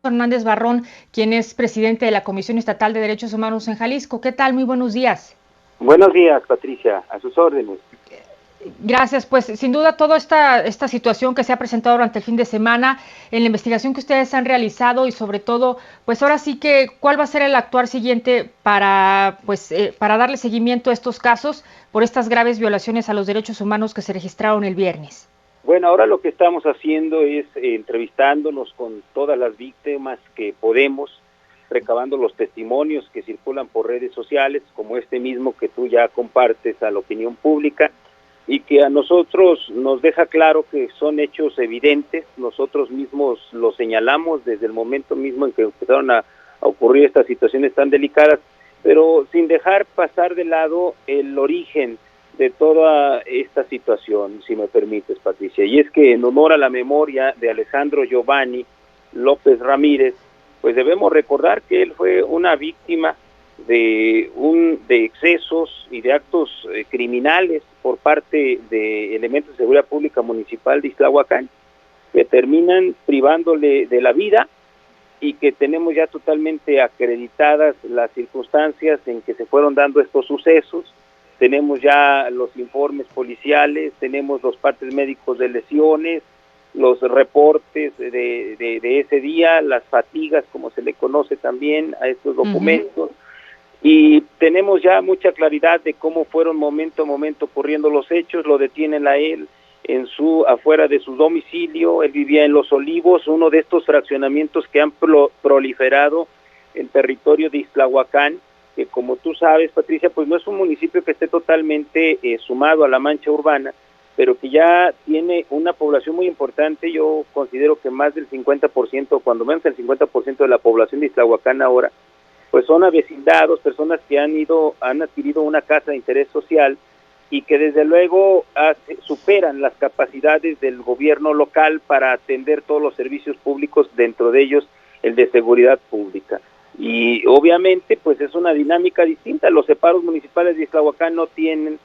Hernández Barrón, quien es presidente de la Comisión Estatal de Derechos Humanos en Jalisco. ¿Qué tal? Muy buenos días. Buenos días, Patricia, a sus órdenes. Gracias, pues sin duda toda esta situación que se ha presentado durante el fin de semana, en la investigación que ustedes han realizado y sobre todo, pues ahora sí que, ¿cuál va a ser el actuar siguiente para darle seguimiento a estos casos por estas graves violaciones a los derechos humanos que se registraron el viernes? Bueno, ahora lo que estamos haciendo es entrevistándonos con todas las víctimas que podemos, recabando los testimonios que circulan por redes sociales, como este mismo que tú ya compartes a la opinión pública, y que a nosotros nos deja claro que son hechos evidentes. Nosotros mismos lo señalamos desde el momento mismo en que empezaron a ocurrir estas situaciones tan delicadas, pero sin dejar pasar de lado el origen de toda esta situación, si me permites, Patricia, y es que en honor a la memoria de Alejandro Giovanni López Ramírez, pues debemos recordar que él fue una víctima de excesos y de actos criminales por parte de elementos de seguridad pública municipal de Ixtlahuacán, que terminan privándole de la vida, y que tenemos ya totalmente acreditadas las circunstancias en que se fueron dando estos sucesos. Tenemos ya los informes policiales, tenemos los partes médicos de lesiones, los reportes de ese día, las fatigas, como se le conoce también a estos documentos, y tenemos ya mucha claridad de cómo fueron momento a momento ocurriendo los hechos. Lo detienen a él afuera de su domicilio. Él vivía en Los Olivos, uno de estos fraccionamientos que han proliferado en territorio de Ixtlahuacán, que como tú sabes, Patricia, pues no es un municipio que esté totalmente sumado a la mancha urbana, pero que ya tiene una población muy importante. Yo considero que más del 50%, cuando menos el 50% de la población de Ixtlahuacán ahora, pues son avecindados, personas que han adquirido una casa de interés social y que desde luego superan las capacidades del gobierno local para atender todos los servicios públicos, dentro de ellos el de seguridad pública. Y obviamente pues es una dinámica distinta. Los separos municipales de Ixtlahuacán no tienen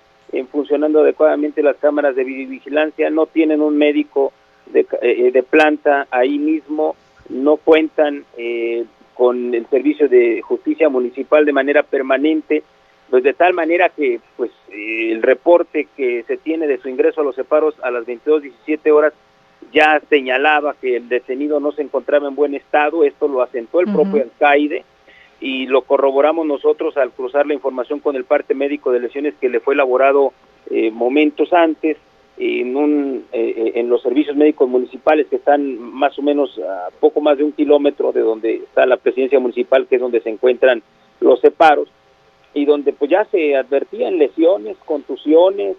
funcionando adecuadamente las cámaras de videovigilancia, no tienen un médico de planta ahí mismo, no cuentan con el servicio de justicia municipal de manera permanente, pues de tal manera que pues el reporte que se tiene de su ingreso a los separos a las 22:17 horas ya señalaba que el detenido no se encontraba en buen estado. Esto lo asentó el propio alcaide y lo corroboramos nosotros al cruzar la información con el parte médico de lesiones que le fue elaborado momentos antes en los servicios médicos municipales, que están más o menos a poco más de 1 kilómetro de donde está la presidencia municipal, que es donde se encuentran los separos, y donde pues ya se advertían lesiones, contusiones,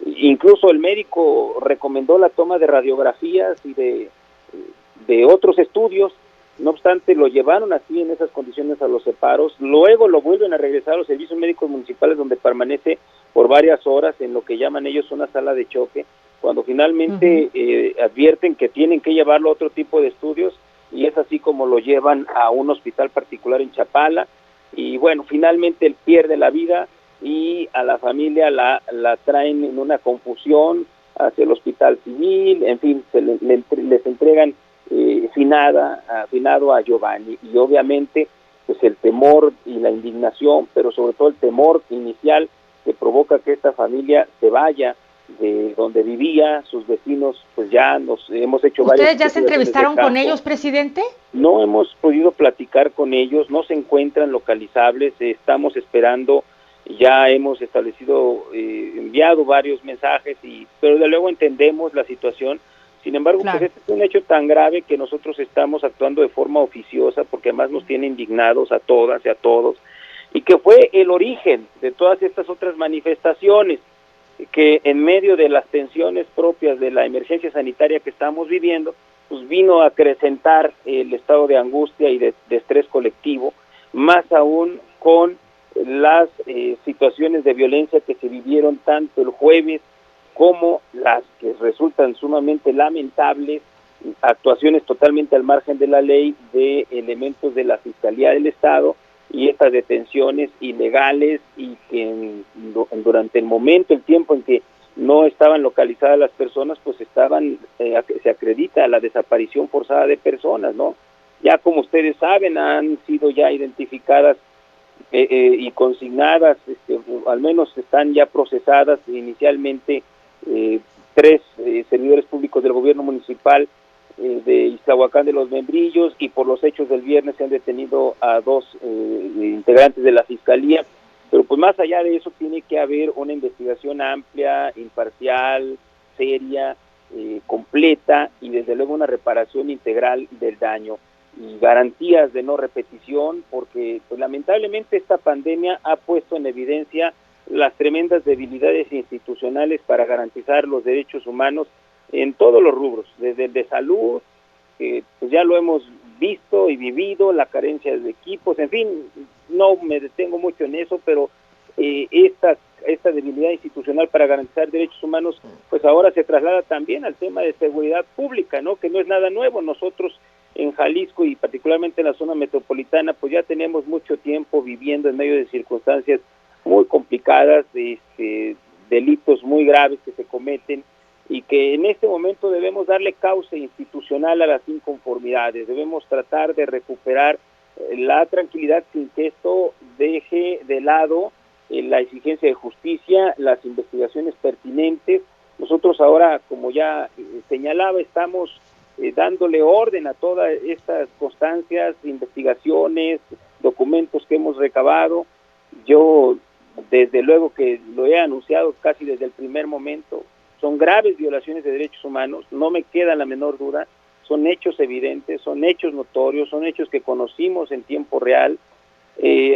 incluso el médico recomendó la toma de radiografías y de otros estudios. No obstante, lo llevaron así en esas condiciones a los separos, luego lo vuelven a regresar a los servicios médicos municipales, donde permanece por varias horas en lo que llaman ellos una sala de choque, cuando finalmente advierten que tienen que llevarlo a otro tipo de estudios, y es así como lo llevan a un hospital particular en Chapala, y bueno, finalmente él pierde la vida y a la familia la traen en una confusión hacia el hospital civil. En fin, les entregan finado a Giovanni, y obviamente pues el temor y la indignación, pero sobre todo el temor inicial que provoca que esta familia se vaya de donde vivía. Sus vecinos pues ya nos hemos hecho varias... ¿Ustedes ya se entrevistaron con ellos, presidente? No hemos podido platicar con ellos, no se encuentran localizables, estamos esperando. Ya hemos enviado varios mensajes, pero de luego entendemos la situación. Sin embargo, claro, pues este es un hecho tan grave que nosotros estamos actuando de forma oficiosa, porque además nos tiene indignados a todas y a todos, y que fue el origen de todas estas otras manifestaciones, que en medio de las tensiones propias de la emergencia sanitaria que estamos viviendo, pues vino a acrecentar el estado de angustia y de estrés colectivo, más aún con las situaciones de violencia que se vivieron tanto el jueves como las que resultan sumamente lamentables, actuaciones totalmente al margen de la ley de elementos de la Fiscalía del Estado, y estas detenciones ilegales, y que durante el tiempo en que no estaban localizadas las personas, pues se acredita la desaparición forzada de personas, ¿no? Ya como ustedes saben, han sido ya identificadas y consignadas, al menos están ya procesadas inicialmente 3 servidores públicos del gobierno municipal de Ixtlahuacán de los Membrillos, y por los hechos del viernes se han detenido a 2 integrantes de la Fiscalía. Pero pues más allá de eso tiene que haber una investigación amplia, imparcial, seria, completa, y desde luego una reparación integral del daño y garantías de no repetición, porque pues lamentablemente esta pandemia ha puesto en evidencia las tremendas debilidades institucionales para garantizar los derechos humanos en todos los rubros, desde el de salud, pues ya lo hemos visto y vivido, la carencia de equipos, en fin, no me detengo mucho en eso, pero esta debilidad institucional para garantizar derechos humanos, pues ahora se traslada también al tema de seguridad pública, ¿no? Que no es nada nuevo. Nosotros en Jalisco y particularmente en la zona metropolitana, pues ya tenemos mucho tiempo viviendo en medio de circunstancias muy complicadas, delitos muy graves que se cometen, y que en este momento debemos darle cauce institucional a las inconformidades, debemos tratar de recuperar la tranquilidad sin que esto deje de lado la exigencia de justicia, las investigaciones pertinentes. Nosotros ahora, como ya señalaba, estamos dándole orden a todas estas constancias, investigaciones, documentos que hemos recabado. Yo, desde luego que lo he anunciado casi desde el primer momento, son graves violaciones de derechos humanos, no me queda la menor duda, son hechos evidentes, son hechos notorios, son hechos que conocimos en tiempo real.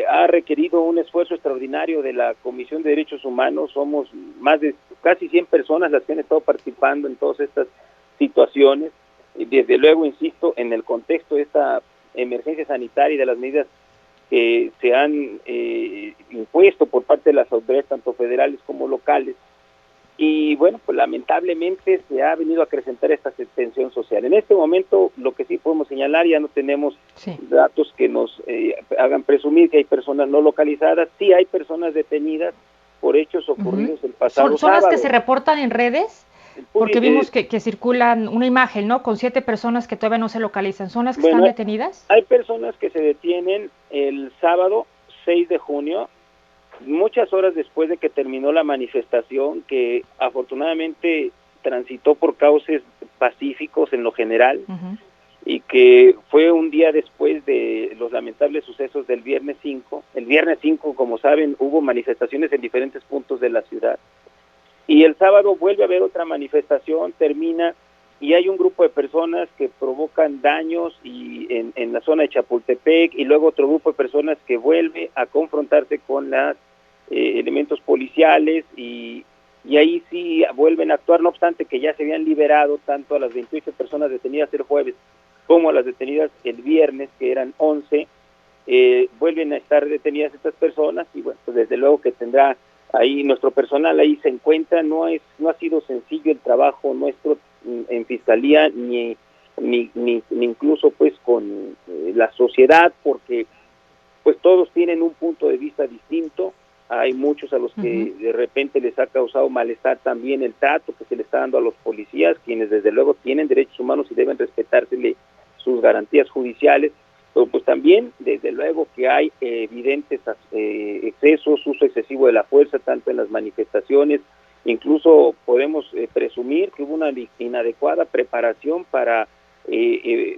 Ha requerido un esfuerzo extraordinario de la Comisión de Derechos Humanos, somos más de casi 100 personas las que han estado participando en todas estas situaciones, y desde luego, insisto, en el contexto de esta emergencia sanitaria y de las medidas que se han impuesto por parte de las autoridades tanto federales como locales. Y bueno, pues lamentablemente se ha venido a acrecentar esta tensión social. En este momento, lo que sí podemos señalar, ya no tenemos datos que nos hagan presumir que hay personas no localizadas. Sí hay personas detenidas por hechos ocurridos el pasado ¿Son las sábado. que se reportan en redes? Porque vimos que circulan una imagen, ¿no? Con 7 personas que todavía no se localizan. ¿Son las que están detenidas? Hay personas que se detienen el sábado 6 de junio, muchas horas después de que terminó la manifestación, que afortunadamente transitó por cauces pacíficos en lo general, y que fue un día después de los lamentables sucesos del viernes 5. El viernes 5, como saben, hubo manifestaciones en diferentes puntos de la ciudad, y el sábado vuelve a haber otra manifestación, termina, y hay un grupo de personas que provocan daños y en la zona de Chapultepec, y luego otro grupo de personas que vuelve a confrontarse con los elementos policiales, y ahí sí vuelven a actuar, no obstante que ya se habían liberado tanto a las 28 personas detenidas el jueves como a las detenidas el viernes, que eran 11, vuelven a estar detenidas estas personas, y bueno, pues desde luego que tendrá ahí nuestro personal, ahí se encuentra. No ha sido sencillo el trabajo nuestro en Fiscalía, ni incluso pues con la sociedad, porque pues todos tienen un punto de vista distinto. Hay muchos a los que de repente les ha causado malestar también el trato que se le está dando a los policías, quienes desde luego tienen derechos humanos y deben respetársele sus garantías judiciales, pero pues también desde luego que hay evidentes excesos, uso excesivo de la fuerza, tanto en las manifestaciones. Incluso podemos presumir que hubo una inadecuada preparación para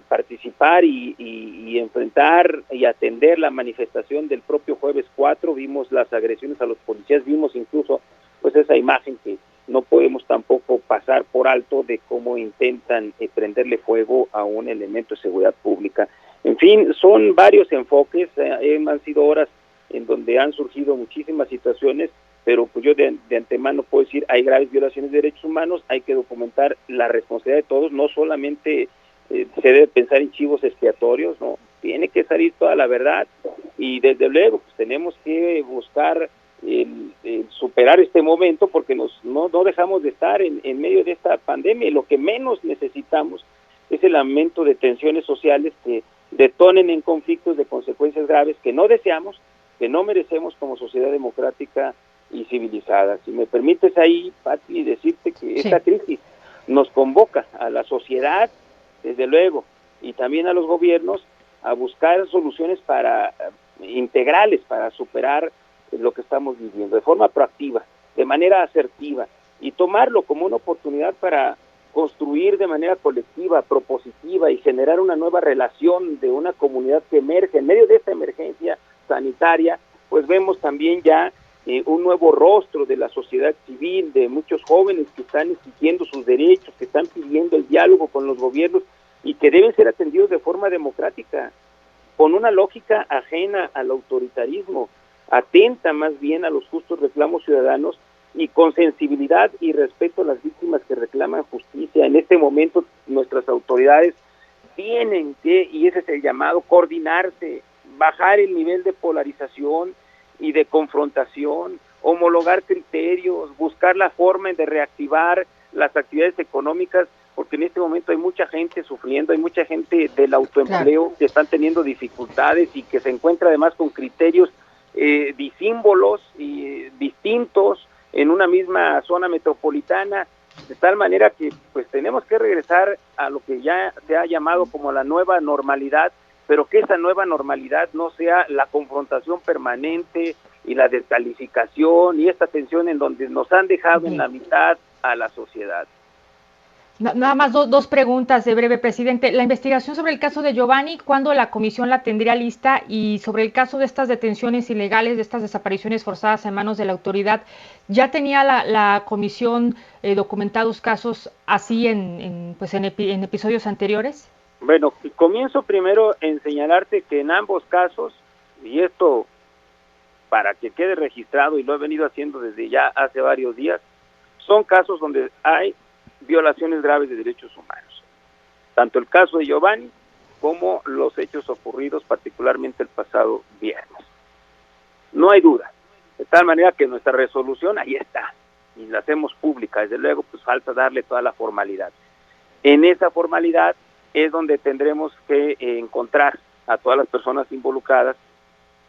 participar y enfrentar y atender la manifestación del propio jueves 4, vimos las agresiones a los policías, vimos incluso pues esa imagen que no podemos tampoco pasar por alto de cómo intentan prenderle fuego a un elemento de seguridad pública. En fin, son varios enfoques, han sido horas en donde han surgido muchísimas situaciones, pero pues yo de antemano puedo decir, hay graves violaciones de derechos humanos, hay que documentar la responsabilidad de todos, no solamente se debe pensar en chivos expiatorios, no, tiene que salir toda la verdad, y desde luego pues tenemos que buscar superar este momento, porque no dejamos de estar en medio de esta pandemia, y lo que menos necesitamos es el aumento de tensiones sociales que detonen en conflictos de consecuencias graves que no deseamos, que no merecemos como sociedad democrática y civilizada. Si me permites ahí, Pati, decirte que esta crisis nos convoca a la sociedad, desde luego, y también a los gobiernos, a buscar soluciones integrales para superar lo que estamos viviendo, de forma proactiva, de manera asertiva, y tomarlo como una oportunidad para construir de manera colectiva, propositiva, y generar una nueva relación de una comunidad que emerge en medio de esta emergencia sanitaria. Pues vemos también ya un nuevo rostro de la sociedad civil, de muchos jóvenes que están exigiendo sus derechos, que están pidiendo el diálogo con los gobiernos y que deben ser atendidos de forma democrática, con una lógica ajena al autoritarismo, atenta más bien a los justos reclamos ciudadanos y con sensibilidad y respeto a las víctimas que reclaman justicia. En este momento nuestras autoridades tienen que, y ese es el llamado, coordinarse, bajar el nivel de polarización y de confrontación, homologar criterios, buscar la forma de reactivar las actividades económicas, porque en este momento hay mucha gente sufriendo, hay mucha gente del autoempleo que están teniendo dificultades y que se encuentra además con criterios disímbolos y distintos en una misma zona metropolitana, de tal manera que pues tenemos que regresar a lo que ya se ha llamado como la nueva normalidad, pero que esa nueva normalidad no sea la confrontación permanente y la descalificación y esta tensión en donde nos han dejado en la mitad a la sociedad. Nada más dos preguntas de breve, presidente. La investigación sobre el caso de Giovanni, ¿cuándo la comisión la tendría lista? Y sobre el caso de estas detenciones ilegales, de estas desapariciones forzadas en manos de la autoridad, ¿ya tenía la comisión documentados casos así en episodios anteriores? Bueno, comienzo primero en señalarte que en ambos casos, y esto para que quede registrado, y lo he venido haciendo desde ya hace varios días, son casos donde hay violaciones graves de derechos humanos. Tanto el caso de Giovanni como los hechos ocurridos particularmente el pasado viernes. No hay duda. De tal manera que nuestra resolución ahí está y la hacemos pública. Desde luego, pues falta darle toda la formalidad. En esa formalidad es donde tendremos que encontrar a todas las personas involucradas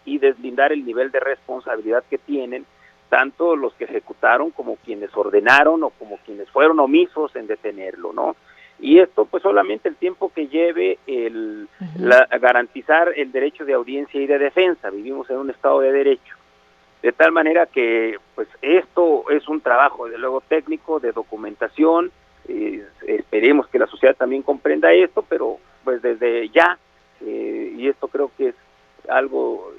y deslindar el nivel de responsabilidad que tienen tanto los que ejecutaron como quienes ordenaron o como quienes fueron omisos en detenerlo, ¿no? Y esto pues solamente el tiempo que lleve garantizar el derecho de audiencia y de defensa. Vivimos en un estado de derecho, de tal manera que pues esto es un trabajo desde luego técnico, de documentación. Esperemos que la sociedad también comprenda esto, pero pues desde ya, y esto creo que es algo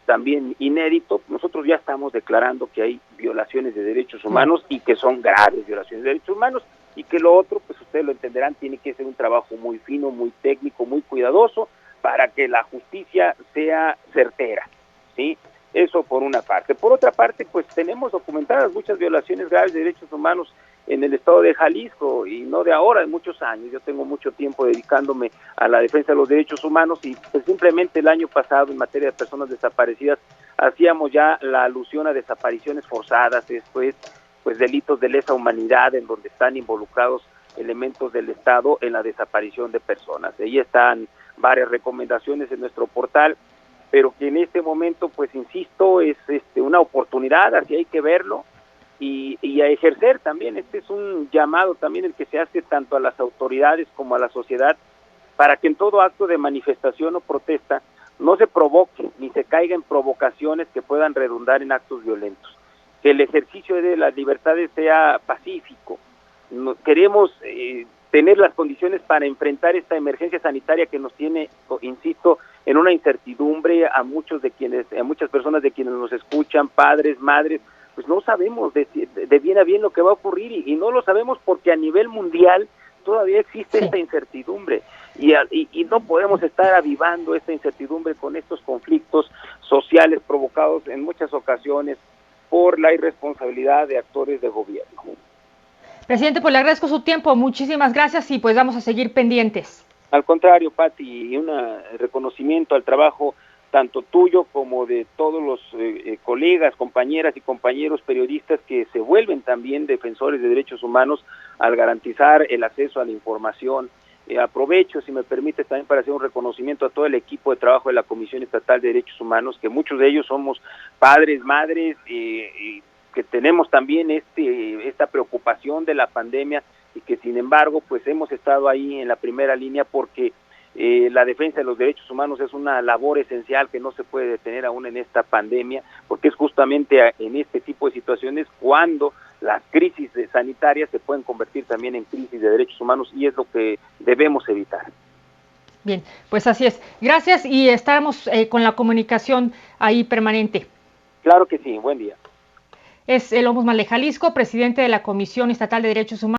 también inédito, nosotros ya estamos declarando que hay violaciones de derechos humanos y que son graves violaciones de derechos humanos, y que lo otro, pues ustedes lo entenderán, tiene que ser un trabajo muy fino, muy técnico, muy cuidadoso, para que la justicia sea certera, ¿sí? Eso por una parte. Por otra parte, pues tenemos documentadas muchas violaciones graves de derechos humanos en el estado de Jalisco, y no de ahora, de muchos años. Yo tengo mucho tiempo dedicándome a la defensa de los derechos humanos, y pues simplemente el año pasado en materia de personas desaparecidas hacíamos ya la alusión a desapariciones forzadas, después pues delitos de lesa humanidad en donde están involucrados elementos del Estado en la desaparición de personas. Ahí están varias recomendaciones en nuestro portal, pero que en este momento, pues insisto, es una oportunidad, así hay que verlo, y a ejercer también. Este es un llamado también el que se hace tanto a las autoridades como a la sociedad, para que en todo acto de manifestación o protesta no se provoque ni se caiga en provocaciones que puedan redundar en actos violentos, que el ejercicio de las libertades sea pacífico. Queremos tener las condiciones para enfrentar esta emergencia sanitaria que nos tiene, insisto, en una incertidumbre a muchas personas de quienes nos escuchan, padres, madres. Pues no sabemos de bien a bien lo que va a ocurrir, y no lo sabemos porque a nivel mundial todavía existe esta incertidumbre, y no podemos estar avivando esta incertidumbre con estos conflictos sociales provocados en muchas ocasiones por la irresponsabilidad de actores de gobierno. Presidente, pues le agradezco su tiempo, muchísimas gracias, y pues vamos a seguir pendientes. Al contrario, Pati, y un reconocimiento al trabajo tanto tuyo como de todos los colegas, compañeras y compañeros periodistas que se vuelven también defensores de derechos humanos al garantizar el acceso a la información. Aprovecho, si me permite, también para hacer un reconocimiento a todo el equipo de trabajo de la Comisión Estatal de Derechos Humanos, que muchos de ellos somos padres, madres, que tenemos también esta preocupación de la pandemia y que sin embargo pues hemos estado ahí en la primera línea porque la defensa de los derechos humanos es una labor esencial que no se puede detener aún en esta pandemia, porque es justamente en este tipo de situaciones cuando las crisis sanitarias se pueden convertir también en crisis de derechos humanos y es lo que debemos evitar. Bien, pues así es. Gracias y estamos con la comunicación ahí permanente. Claro que sí, buen día. Es el ombudsman de Jalisco, presidente de la Comisión Estatal de Derechos Humanos.